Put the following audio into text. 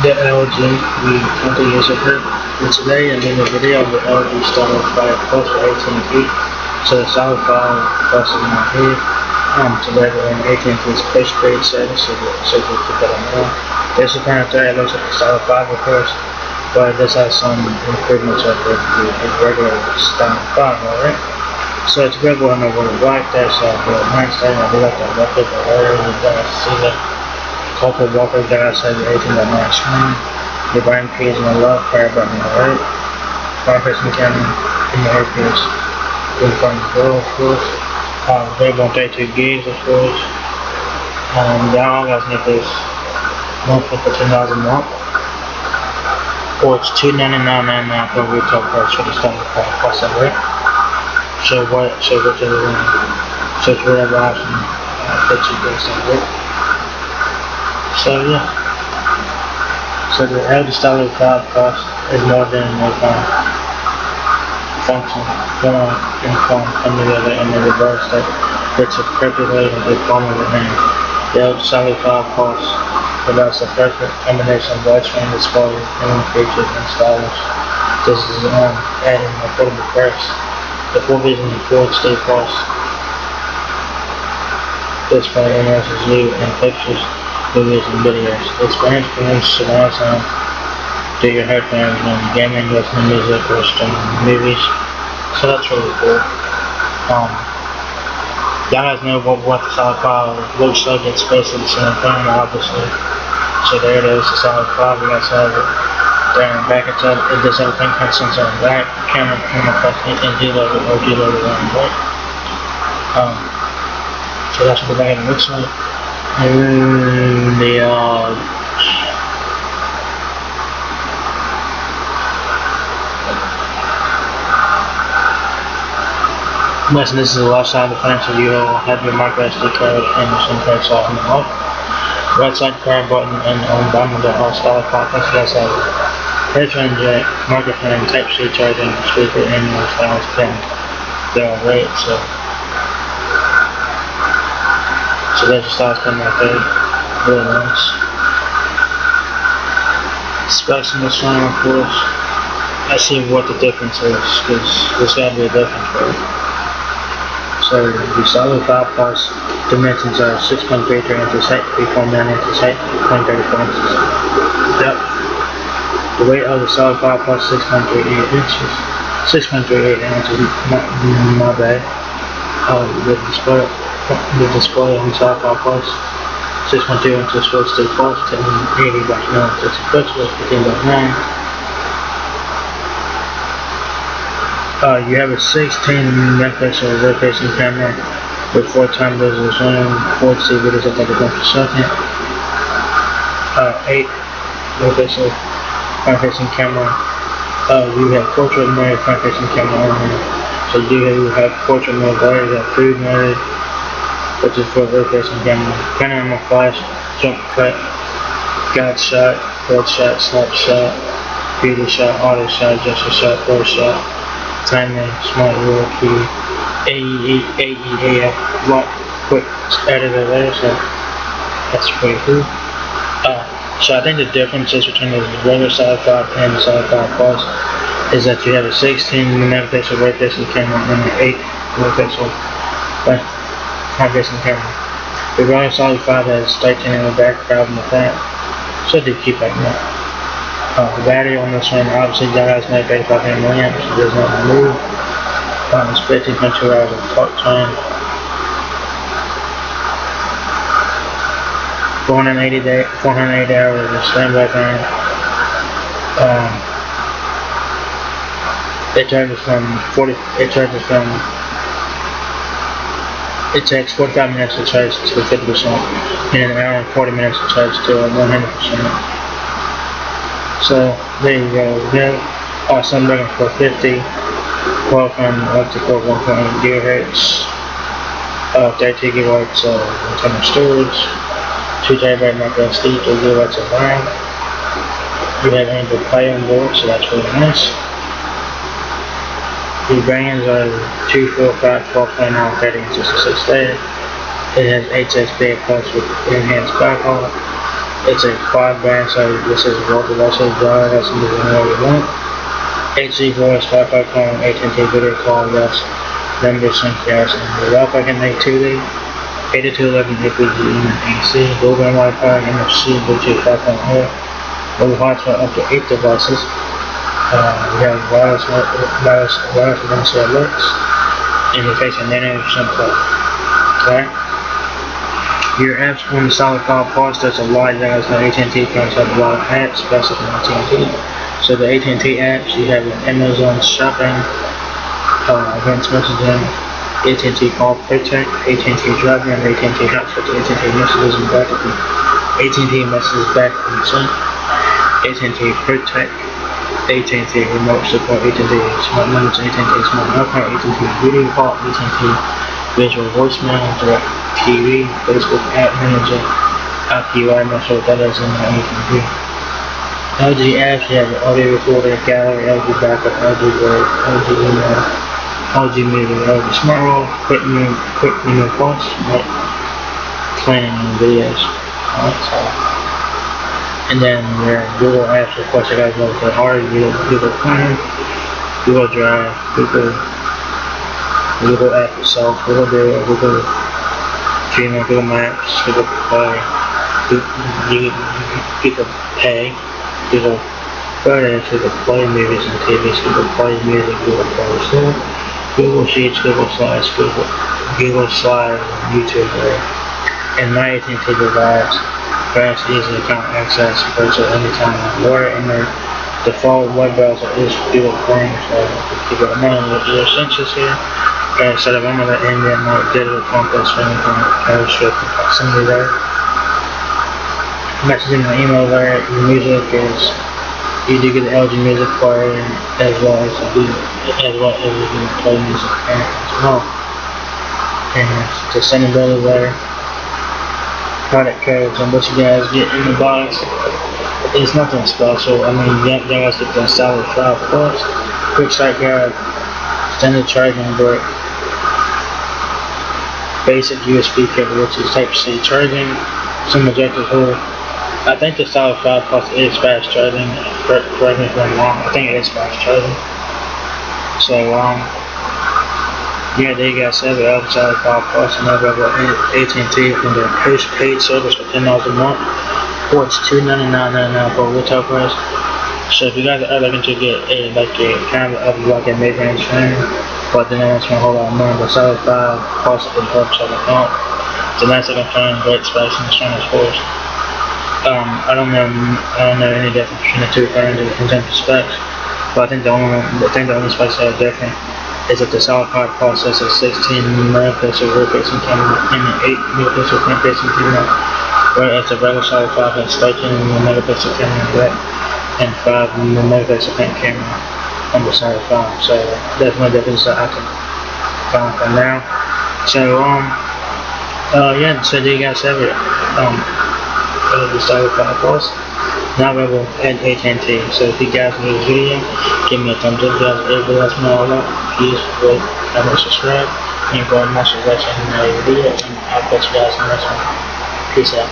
The LG V20 is a hit. And today I'm in the video of the LG Stylo 5 Plus for AT&T. So the Stylo 5 Plus is my head. Today we're in AT&T's postpaid setting, so we put that on there. This is kind of it looks like the Stylo 5 of course, but this has some improvements over the regular Stylo 5, alright? So it's available in the word black, that's the nice thing. I do like that record, but earlier you guys see that couple walker guys have everything on my screen. The button keys on the left, power button on the right, front facing camera, and the earpiece in front of the door, of course. Available on 32 gigs, of course. Y'all guys need this monthly for 10,000 a month, or it's $299.99 per retail price for the standard plus that rate. So whichever one, so it's whatever option fits you based on it. So yeah, so the LG Stylo 5 Plus is more than a function, phone coming together in the reverse that fits it perfectly in the palm of the hand. The LG Stylo 5 Plus provides the perfect combination of widescreen display, premium features, and stylish. This is adding a portable price. The full vision and Full HD Plus display immerses you in pictures, movies, and videos. The experience brings surround sound to your headphones when gaming, listening to music, or streaming movies. So that's really cool. Y'all guys know what the Stylo 5 looks like. It's basically the same thing, obviously. So there it is, the Stylo 5. You guys have it there in the back. It does everything kind of sense on the back. Camera plus AT&T logo, OG logo on the right. So that's what the back end looks like. And the this is the left side of the frame, so you'll have your micro SD card and your SIM card slot on the left. Right side power button and on the bottom of the Stylo 5 Plus, you guys have headphone jack, microphone, Type-C charging, speaker, and your styles pin. They're all right, so there's your styles pin right there. Really nice. Specs in this phone, of course. I see what the difference is, because there's gotta be a difference, right? So the Stylo 5 Plus dimensions are 6.33 inches height, 3.9 inches height, 3.34 inches depth. The weight of the Stylo 5 Plus 6.38 inches. 6.38 ounces, my bad. The display on the Stylo 5 Plus 6.2 inches Full HD Plus, 1080 by 960 pixels, 15 by 9. You have a 16 megapixel rear-facing camera with 4 times visual zoom, 4 HD videos at 30 frames per second. 8 megapixel front-facing camera. You have portrait mode, front-facing camera only. So you have portrait mode, you have food mode, which is for rear-facing camera. Panorama flash, jump cut, guide shot, red shot, snap shot, beauty shot, auto shot, gesture shot, pro shot. Timer, smart URL key, AEAF, lock, quick editor there, so that's pretty cool. So I think the differences between the regular Stylo 5 and the Stylo 5 Plus is that you have a 16 megapixel rear-facing camera and an 8 megapixel front-facing camera. The regular Stylo 5 has 13 in the back, 5 in the front, so they keep like that. The battery on this one, obviously, you guys know 35 milliamps, it does not move. It's 15.2 hours of talk time. 480 hours of standby time. It takes 45 minutes to charge to 50% and an hour and 40 minutes to charge to 100%. So there you go. Awesome running for 50, 12 from up to 1.8 GHz, 32 gigabytes of internal storage, 2 TB micro SD, 2 gigabytes of RAM. You have Android Play on board, so that's really nice. The brands are 245, 12.9, 30, and 66 there. It has HSP Plus with enhanced backhaul. It's a quad band, so this is vocal, also drive, that's something whenever you want. HD voice, Wi-Fi calling, AT&T video call, yes. Number sync, yes. And the Wi-Fi can make 2D, 8211 APG, and AC, Google Wi-Fi, NFC, Bluetooth 5.0, mobile hotspot up to 8 devices. We have wireless emergency alerts, and you're facing nano simple. Okay? Your apps on the Solid Cloud Plus, there's a lot of guys know AT&T phones have a lot of apps, especially from AT&T. So the AT&T apps, you have Amazon Shopping, Advanced Messaging, AT&T Call Protect, AT&T Driving, and AT&T Hotspot, AT&T Messages and Backup, AT&T Messages Backup and Sync, AT&T Protect, AT&T Remote Support, AT&T Smart Minutes, AT&T Smart iPad, AT&T Video Call, AT&T Visual Voicemail, Direct TV, Facebook App Manager, IPY, Metro Data, and AT&T. LG apps, you have audio recorder, gallery, LG backup, LG Word, LG email, LG media, LG smart roll, quick menu plus, playing videos. Alright, so. And then your Google apps, of course, you guys know what they are. Google Chrome, Google Drive, Google app itself, Google Video, Google Gmail, Google Maps, Google Play, Google Pay, Google Photos, Google Play Movies and TVs, Google Play Music, Google Play Store, Google Sheets, Google Slides, Google Slides, YouTube, and my AT&T device. Fast, easy account access, virtual anytime, anywhere, and their default web browser is Google Chrome, so keep it in mind with your essentials here. Okay, so I'm going to end in my digital compass for anything, restrict the proximity there. Messaging my email there, your music is, you do get the LG Music player as well as you can play music as well. And the sendability there, product codes, and what you guys get in the box is nothing special. I mean, you guys get the Solid 5 Plus, quick start guide, standard charging brick, basic USB cable, which is Type-C charging, some ejector hole. I think the Solid 5 Plus is fast charging. Correct me if I'm wrong. I think it is fast charging. So, yeah, there you guys have it. LG Solid 5 Plus, and available at AT&T from their postpaid service for $10 a month, or it's $299.99 for retail price. So if you guys are looking to get a kind of like a mid-range phone, but then I want to spend a whole lot of money, the Solid 5 Plus is $1 a month. It's a nice looking phone, great space, and it's of course. I don't know any difference between the two phones in terms of specs, but I think the only specs that are different is that the Solid 5 Plus has a 16 megapixel rear-facing camera and an 8 megapixel front-facing camera, whereas the regular Solid 5 has 13 megapixel camera in the back and 5 megapixel front camera on the Solid 5. So that's one difference that I can find from now. So yeah, so there you guys have it. The Stylo 5 Plus, now available at AT&T. So if you guys enjoyed this video, give me a thumbs up, guys. Everybody else know all that. Please rate, comment, subscribe. Thank you very much for watching my video, and I'll catch you guys in the next one. Peace out.